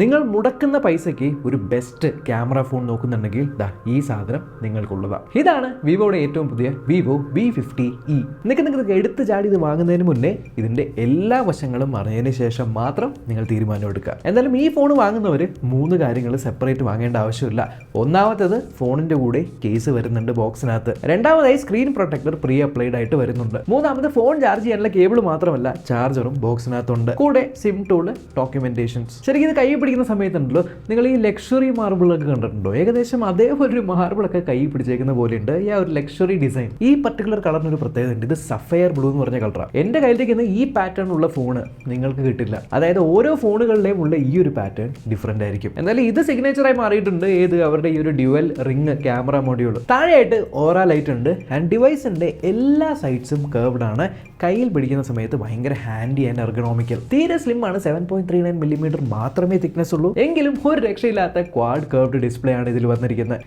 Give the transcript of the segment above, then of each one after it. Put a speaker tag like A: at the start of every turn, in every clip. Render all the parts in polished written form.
A: നിങ്ങൾ മുടക്കുന്ന പൈസയ്ക്ക് ഒരു ബെസ്റ്റ് ക്യാമറ ഫോൺ നോക്കുന്നുണ്ടെങ്കിൽ ഈ സാധനം നിങ്ങൾക്കുള്ളതാണ്. ഇതാണ് വിവോയുടെ ഏറ്റവും പുതിയ വിവോ V50e. നിങ്ങൾക്ക് എടുത്ത് ചാടി ഇത് വാങ്ങുന്നതിന് മുന്നേ ഇതിന്റെ എല്ലാ വശങ്ങളും അറിഞ്ഞതിന് ശേഷം മാത്രം നിങ്ങൾ തീരുമാനം എടുക്കുക. എന്തായാലും ഈ ഫോൺ വാങ്ങുന്നവർ 3 കാര്യങ്ങൾ സെപ്പറേറ്റ് വാങ്ങേണ്ട ആവശ്യമില്ല. ഒന്നാമത്തേത് ഫോണിന്റെ കൂടെ കേസ് വരുന്നുണ്ട് ബോക്സിനകത്ത്. രണ്ടാമതായി സ്ക്രീൻ പ്രൊട്ടക്ടർ പ്രീ അപ്ലൈഡ് ആയിട്ട് വരുന്നുണ്ട്. മൂന്നാമത് ഫോൺ ചാർജ് ചെയ്യാനുള്ള കേബിൾ മാത്രമല്ല ചാർജറും ബോക്സിനകത്തുണ്ട്. കൂടെ സിം ടൂള്, ഡോക്യുമെന്റേഷൻസ്. ശരിക്കും ഇത് കൈ പിടിക്കുന്ന സമയത്തുണ്ടല്ലോ, നിങ്ങൾ ഈ ലക്ഷറി മാർബിളൊക്കെ കണ്ടിട്ടുണ്ടോ? ഏകദേശം അതേപോലെ ഒരു മാർബിളൊക്കെ കൈ പിടിച്ചേക്കുന്ന പോലെയുണ്ട് ഈ ഒരു ലക്ഷറി ഡിസൈൻ. ഈ പർട്ടിക്കുലർ കളറിന് ഒരു പ്രത്യേകത ഉണ്ട്. ഇത് സഫയർ ബ്ലൂ എന്ന് പറഞ്ഞ കളറാണ്. എന്റെ കയ്യിലേക്ക് ഈ പാറ്റേൺ ഉള്ള ഫോണ് നിങ്ങൾക്ക് കിട്ടില്ല. അതായത് ഓരോ ഫോണുകളിലെയും ഉള്ള ഈ ഒരു പാറ്റേൺ ഡിഫറെന്റ് ആയിരിക്കും. എന്നാലും ഇത് സിഗ്നേച്ചറായി മാറിയിട്ടുണ്ട്. അവരുടെ ഈ ഒരു ഡ്യുവൽ റിംഗ് ക്യാമറ മൊഡ്യൂൾ. താഴെയായിട്ട് ഓറ ലൈറ്റ് ഉണ്ട്. ആൻഡ് ഡിവൈസിന്റെ എല്ലാ സൈഡ്സും കർവ്ഡ് ആണ്. കയ്യിൽ പിടിക്കുന്ന സമയത്ത് ഭയങ്കര ഹാൻഡി ആൻഡ് എർഗണോമിക്കൽ. തീരെ സ്ലിം ആണ്. 7.39 mm മാത്രമേ തിക്നെസ് ഉള്ളൂ. എങ്കിലും ഒരു രക്ഷയില്ലാത്ത ക്വാഡ് കർവ്ഡ് ഡിസ്പ്ലേ ആണ് ഇതിൽ വന്നിരിക്കുന്നത്.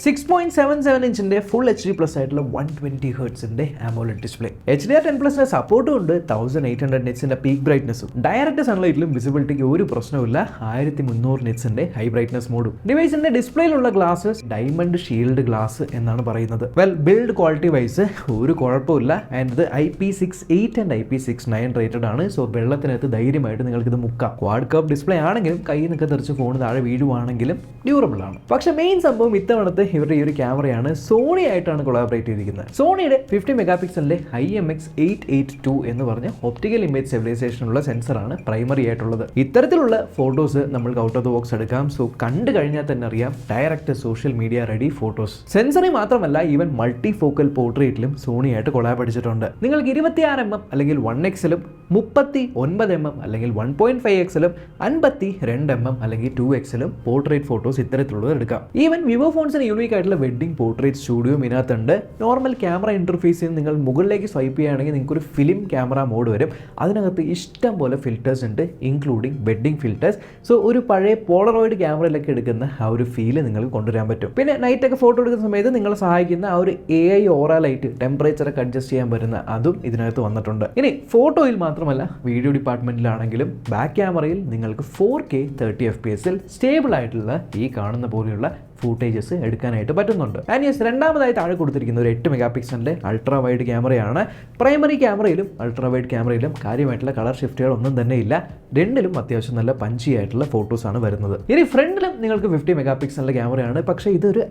A: 6.77 ഇഞ്ചിന്റെ ഫുൾ HD+ ആയിട്ടുള്ള 120 ഹെർട്സിന്റെ AMOLED ഡിസ്പ്ലേ. HDR10+ സപ്പോർട്ടും ഉണ്ട്. 1800 നിറ്റ്സിന്റെ പീക്ക് ബ്രൈറ്റ്നസും. ഡയറക്റ്റ് സൺലൈറ്റിലും വിസിബിലിറ്റിക്ക് ഒരു പ്രശ്നവുമില്ല. 1300 നിറ്റ്സിന്റെ ഹൈ ബ്രൈറ്റ്നസ് മോഡും. ഡിവൈസിന്റെ ഡിസ്പ്ലേയിലുള്ള ഗ്ലാസസ് ഡയമണ്ട് ഷീൽഡ് ഗ്ലാസ് എന്നാണ് പറയുന്നത്. ബിൽഡ് ക്വാളിറ്റി വൈസ് ഒരു കുഴപ്പമില്ല. ആൻഡ് ഇത് IP68 ആൻഡ് IP69 റേറ്റഡ് ആണ്. സോ വെള്ളത്തിനകത്ത് ധൈര്യമായിട്ട് നിങ്ങൾക്ക് ഇത് മുക്കാം. ക്വാഡ് കർവ് ഡിസ്പ്ലേ ആണെങ്കിലും കൈ നിൽക്കെ തെറിച്ച് ഫോൺ താഴെ വീഴുവാണെങ്കിലും ഡ്യൂറബിൾ ആണ്. പക്ഷേ മെയിൻ സംഭവം ഇത്തവണത്തെ ഇവരുടെ ഈ ഒരു ക്യാമറയാണ്. സോണി ആയിട്ടാണ് കൊളാബറേറ്റ് ചെയ്തിരിക്കുന്നത്. സോണിയുടെ 50 മെഗാപിക്സലിന്റെ IMX882 എന്ന് പറഞ്ഞ ഒപ്റ്റിക്കൽ ഇമേജ് സ്റ്റെബിലൈസേഷനുള്ള സെൻസറാണ് പ്രൈമറി ആയിട്ടുള്ളത്. ഇത്തരത്തിലുള്ള ഫോട്ടോസ് നമ്മൾക്ക് ഔട്ട് ഓഫ് ദ ബോക്സ് എടുക്കാം. സോ കണ്ടു കഴിഞ്ഞാൽ തന്നെ അറിയാം direct social media ready photos. Sensory മാത്രമല്ല, ഈവൻ മൾട്ടി ഫോക്കൽ പോർട്രേറ്റിലും സോണി ആയിട്ട് കൊളാബ് അടിച്ചിട്ടുണ്ട്. നിങ്ങൾക്ക് 26mm അല്ലെങ്കിൽ 1x-ലും 39mm അല്ലെങ്കിൽ 1.5x-ലും 52mm അല്ലെങ്കിൽ 2x-ലും പോർട്രേറ്റ് ഫോട്ടോസ് ഇത്തരത്തിലുള്ളത് എടുക്കാം. ഈവൻ വിവോ ഫോൺസിന് യൂണിക് ആയിട്ടുള്ള വെഡിങ് പോർട്രേറ്റ് സ്റ്റുഡിയോയും ഇതിനകത്തുണ്ട്. നോർമൽ ക്യാമറ ഇന്റർഫേസിൽ നിങ്ങൾ മുകളിലേക്ക് സ്വൈപ്പ് ചെയ്യുകയാണെങ്കിൽ നിങ്ങൾക്ക് ഒരു ഫിലിം ക്യാമറ മോഡ് വരും. അതിനകത്ത് ഇഷ്ടം പോലെ ഫിൽറ്റേഴ്സ് ഉണ്ട്, ഇൻക്ലൂഡിങ് വെഡിങ് ഫിൽറ്റേഴ്സ്. സോ ഒരു പഴയ പോളറോയിഡ് ക്യാമറയിലൊക്കെ എടുക്കുന്ന ആ ഒരു ഫീല് നിങ്ങൾക്ക് കൊണ്ടുവരാൻ പറ്റും. പിന്നെ നൈറ്റൊക്കെ ഫോട്ടോ എടുക്കുന്ന സമയത്ത് നിങ്ങളെ സഹായിക്കുന്ന ആ ഒരു AI ഓറ ലൈറ്റ്, ടെമ്പറേച്ചറൊക്കെ അഡ്ജസ്റ്റ് ചെയ്യാൻ പറ്റുന്ന അതും ഇതിനകത്ത് വന്നിട്ടുണ്ട്. ഇനി ഫോട്ടോയിൽ മാത്രമല്ല, വീഡിയോ ഡിപ്പാർട്ട്മെന്റിലാണെങ്കിലും ബാക്ക് ക്യാമറയിൽ നിങ്ങൾക്ക് 4K 30 FPS സ്റ്റേബിൾ ആയിട്ടുള്ള ഈ കാണുന്ന പോലെയുള്ള ഫൂട്ടേജസ് എടുക്കാനായിട്ട് പറ്റുന്നുണ്ട്. ആൻഡ് രണ്ടാമതായി താഴെ കൊടുത്തിരിക്കുന്ന ഒരു 8 മെഗാപിക്സലിന്റെ അൾട്രാ വൈഡ് ക്യാമറയാണ്. പ്രൈമറി ക്യാമറയിലും അൾട്രാ വൈഡ് ക്യാമറയിലും കാര്യമായിട്ടുള്ള കളർ ഷിഫ്റ്റുകൾ ഒന്നും തന്നെ ഇല്ല. രണ്ടിലും അത്യാവശ്യം നല്ല പഞ്ചി ആയിട്ടുള്ള ഫോട്ടോസ് ആണ് വരുന്നത്. ഇനി ഫ്രണ്ടിലും നിങ്ങൾക്ക് 50 മെഗാപിക്സലിന്റെ ക്യാമറയാണ്. പക്ഷേ ഇതൊരു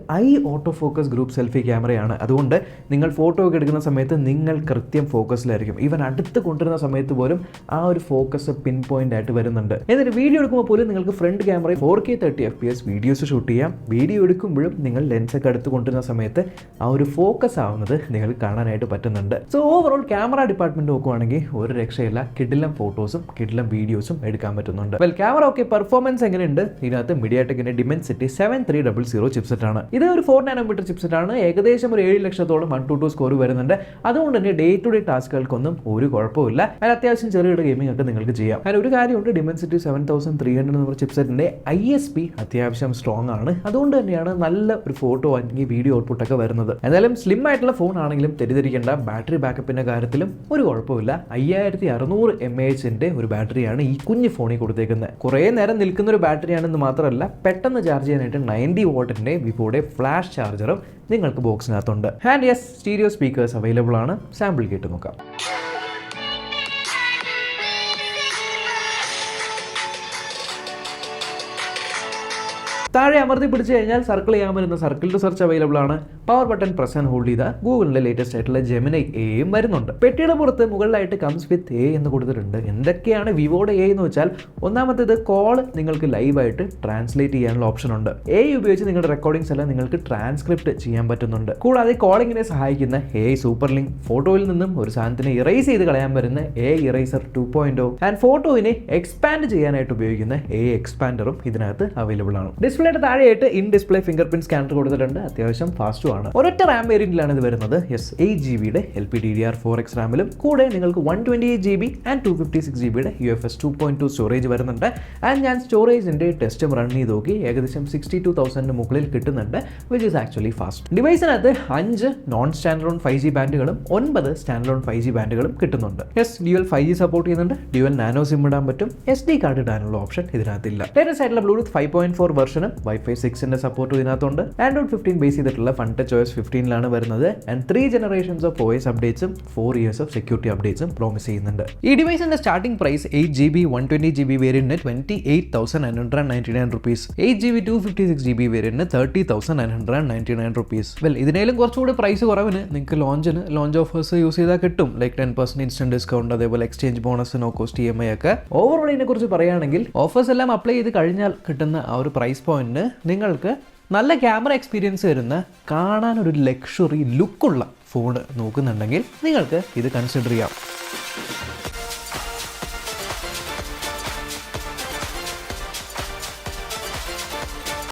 A: ഓട്ടോ ഫോക്കസ് ഗ്രൂപ്പ് സെൽഫി ക്യാമറയാണ്. അതുകൊണ്ട് നിങ്ങൾ ഫോട്ടോ ഒക്കെ എടുക്കുന്ന സമയത്ത് നിങ്ങൾ കൃത്യം ഫോക്കസിലായിരിക്കും. ഈവൻ അടുത്ത് കൊണ്ടുവരുന്ന സമയത്ത് പോലും ആ ഒരു ഫോക്കസ് പിൻ പോയിന്റ് ആയിട്ട് വരുന്നുണ്ട്. എന്നിട്ട് വീഡിയോ എടുക്കുമ്പോൾ പോലും നിങ്ങൾക്ക് ഫ്രണ്ട് ക്യാമറയിൽ 4K 30 FPS വീഡിയോസ് ഷൂട്ട് ചെയ്യാം. വീഡിയോ എടുക്കുമ്പോഴും നിങ്ങൾ ലെൻസൊക്കെ അടുത്ത് കൊണ്ടുവരുന്ന സമയത്ത് ആ ഒരു ഫോക്കസ് ആവുന്നത് നിങ്ങൾക്ക് കാണാനായിട്ട് പറ്റുന്നുണ്ട്. സോ ഓവറോൾ ക്യാമറ ഡിപ്പാർട്ട്മെന്റ് നോക്കുവാണെങ്കിൽ ഒരു രക്ഷയില്ല. കിടിലം ഫോട്ടോസും കിടിലം വീഡിയോസും എടുക്കാൻ പറ്റുന്നുണ്ട്. Camera okay. പെർഫോമൻസ് എങ്ങനെയുണ്ട്? ഇതിനകത്ത് മീഡിയാടെക്കിന്റെ Dimensity 7300 ചിപ്സെറ്റ് ആണ്. ഇത് ഒരു 4 nm ചിപ്സെറ്റ് ആണ്. ഏകദേശം ഒരു 7 ലക്ഷത്തോളം 122 സ്കോർ വരുന്നുണ്ട്. അതുകൊണ്ട് തന്നെ ഡേ ടു ഡേ ടാസ്കുകൾക്കൊന്നും ഒരു കുഴപ്പമില്ല. അതിന് അത്യാവശ്യം ചെറിയ ഗെയിമിംഗ് ഒക്കെ നിങ്ങൾക്ക് ചെയ്യാം. അതിന് ഒരു കാര്യമുണ്ട്, Dimensity 7300 എന്ന ചിപ്സെറ്റിന്റെ ISP അത്യാവശ്യം സ്ട്രോങ് ആണ്. അതുകൊണ്ട് തന്നെയാണ് നല്ല ഒരു ഫോട്ടോ അല്ലെങ്കിൽ വീഡിയോ ഔട്ട്പുട്ട് ഒക്കെ വരുന്നത്. എന്തായാലും സ്ലിം ആയിട്ടുള്ള ഫോൺ ആണെങ്കിലും തെറ്റിദ്ധരിക്കേണ്ട. ബാറ്ററി ബാക്കപ്പിന്റെ കാര്യത്തിലും ഒരു കുഴപ്പമില്ല. 5600 mAh ഒരു ബാറ്ററിയാണ് ഈ കുഞ്ഞു ഫോണിൽ കൊടുത്തേക്കുന്നത്. കുറേ നേരം നിൽക്കുന്ന ഒരു ബാറ്ററിയാണെന്ന് മാത്രമല്ല, പെട്ടെന്ന് ചാർജ് ചെയ്യാനായിട്ട് 90 വാട്ടിന്റെ വിവോയുടെ ഫ്ലാഷ് ചാർജറും നിങ്ങൾക്ക് ബോക്സിനകത്തുണ്ട്. ആൻഡ് സ്റ്റീരിയോ സ്പീക്കേഴ്സ് അവൈലബിൾ ആണ്. സാമ്പിൾ കേട്ട് നോക്കാം. താഴെ അമർത്തി പിടിച്ചു കഴിഞ്ഞാൽ സർക്കിൾ ചെയ്യാൻ പറ്റുന്ന സർക്കിൾ ടു സെർച്ച് അവൈലബിൾ ആണ്. Power button press and hold ചെയ്താൽ ഗൂഗിളിന്റെ ലേറ്റസ്റ്റ് ആയിട്ടുള്ള ജെമിനി എയും വരുന്നുണ്ട്. പെട്ടിയുടെ പുറത്ത് മുകളിലായിട്ട് കംസ് വിത്ത് എ എന്ന് കൊടുത്തിട്ടുണ്ട്. എന്തൊക്കെയാണ് വിവോയുടെ എ എന്ന് വെച്ചാൽ, ഒന്നാമത്തേത് കോൾ നിങ്ങൾക്ക് ലൈവായിട്ട് ട്രാൻസ്ലേറ്റ് ചെയ്യാനുള്ള ഓപ്ഷൻ ഉണ്ട്. എ ഉപയോഗിച്ച് നിങ്ങളുടെ റെക്കോർഡിംഗ്സ് എല്ലാം നിങ്ങൾക്ക് ട്രാൻസ്ക്രിപ്റ്റ് ചെയ്യാൻ പറ്റുന്നുണ്ട്. കൂടാതെ കോളിങ്ങിനെ സഹായിക്കുന്ന AI സൂപ്പർ ലിങ്ക്, ഫോട്ടോയിൽ നിന്നും ഒരു സാധനത്തിനെ ഇറേസ് ചെയ്ത് കളയാൻ പറ്റുന്ന AI ഇറേസർ 2.0 ആൻഡ് ഫോട്ടോയിനെ എക്സ്പാൻഡ് ചെയ്യാനായിട്ട് ഉപയോഗിക്കുന്ന AI എക്സ്പാൻഡറും ഇതിനകത്ത് അവൈലബിൾ ആണ്. ഡിസ്പ്ലേയുടെ താഴെയായിട്ട് in display finger print scanner കൊടുത്തിട്ടുണ്ട്. അത്യാവശ്യം ഫാസ്റ്റും ആണ്. ഒരൊറ്റ റാം വേരിയന്റിലാണ് ഇത് വരുന്നത്. യെസ്, 8GB LPDDR4X റാമിലും കൂടെ നിങ്ങൾക്ക് 128GB and 256GB UFS 2.2 storage വരുന്നുണ്ട്. ആൻഡ് ഞാൻ സ്റ്റോറേജിന്റെ ടെസ്റ്റും റൺ ചെയ്ത് നോക്കി. ഏകദേശം 62,000 മുകളിൽ കിട്ടുന്നുണ്ട്, വിച്ച് ഈസ് ആക്ച്വലി ഫാസ്റ്റ്. ഡിവൈസിനകത്ത് 5 നോൺ സ്റ്റാൻഡ് ഓൺ 5G ബാൻഡുകളും 9 സ്റ്റാൻഡ് ഓൺ 5G ബാൻഡുകളും കിട്ടുന്നുണ്ട്. യെസ്, ഡ്യുവൽ 5G സപ്പോർട്ട് ചെയ്യുന്നുണ്ട്. ഡ്യുവൽ നാനോ സിം ഇടാൻ പറ്റും. SD കാർഡ് ഇടാനുള്ള ഓപ്ഷൻ ഇതിനകത്തില്ല. ലേറ്റസ്റ്റ് ആയിട്ടുള്ള ബ്ലൂടൂത്ത് 5.4 വെർഷനും Wi-Fi 6ന്റെ സപ്പോർട്ട് ഇതിനകത്തുണ്ട്. Android 15 ബേസ് ചെയ്തിട്ടുള്ള FunTouch OS 15ലാണ് വരുന്നത്. ആൻഡ് 3 generations ഓഫ് OS അപ്ഡേറ്റ്സും 4 years ഓഫ് സെക്യൂരിറ്റി അപ്ഡേറ്റ്സും പ്രോമിസ് ചെയ്യുന്നുണ്ട്. ഈ ഡിവൈസിന്റെ സ്റ്റാർട്ടിംഗ് പ്രൈസ് 8GB 128GB വേരിയന്റിന് 28,999 rupees, 8GB 256GB വേരിയന്റിന് 30,999 rupees. വെൽ, ഇതിനേലും കുറച്ചുകൂടി പ്രൈസ് കുറവിന് നിങ്ങൾക്ക് ലോഞ്ച് ഓഫേഴ്സ് യൂസ് ചെയ്താൽ കിട്ടും. ലൈക്ക് 10% ഇൻസ്റ്റന്റ് ഡിസ്കൗണ്ട്, അതേപോലെ exchange bonus, no cost EMI ഒക്കെ. ഓവറോൾ ഇതിനെ കുറിച്ച് പറയുകയാണെങ്കിൽ ഓഫേഴ്സ് എല്ലാം അപ്ലൈ ചെയ്ത് കഴിഞ്ഞാൽ കിട്ടുന്ന ആ ഒരു പ്രൈസ് പോയിന്റിന് നിങ്ങൾക്ക് നല്ല ക്യാമറ എക്സ്പീരിയൻസ് വരുന്ന, കാണാനൊരു ലക്ഷറി ലുക്കുള്ള ഫോൺ നോക്കുന്നുണ്ടെങ്കിൽ നിങ്ങൾക്ക് ഇത് കൺസിഡർ ചെയ്യാം.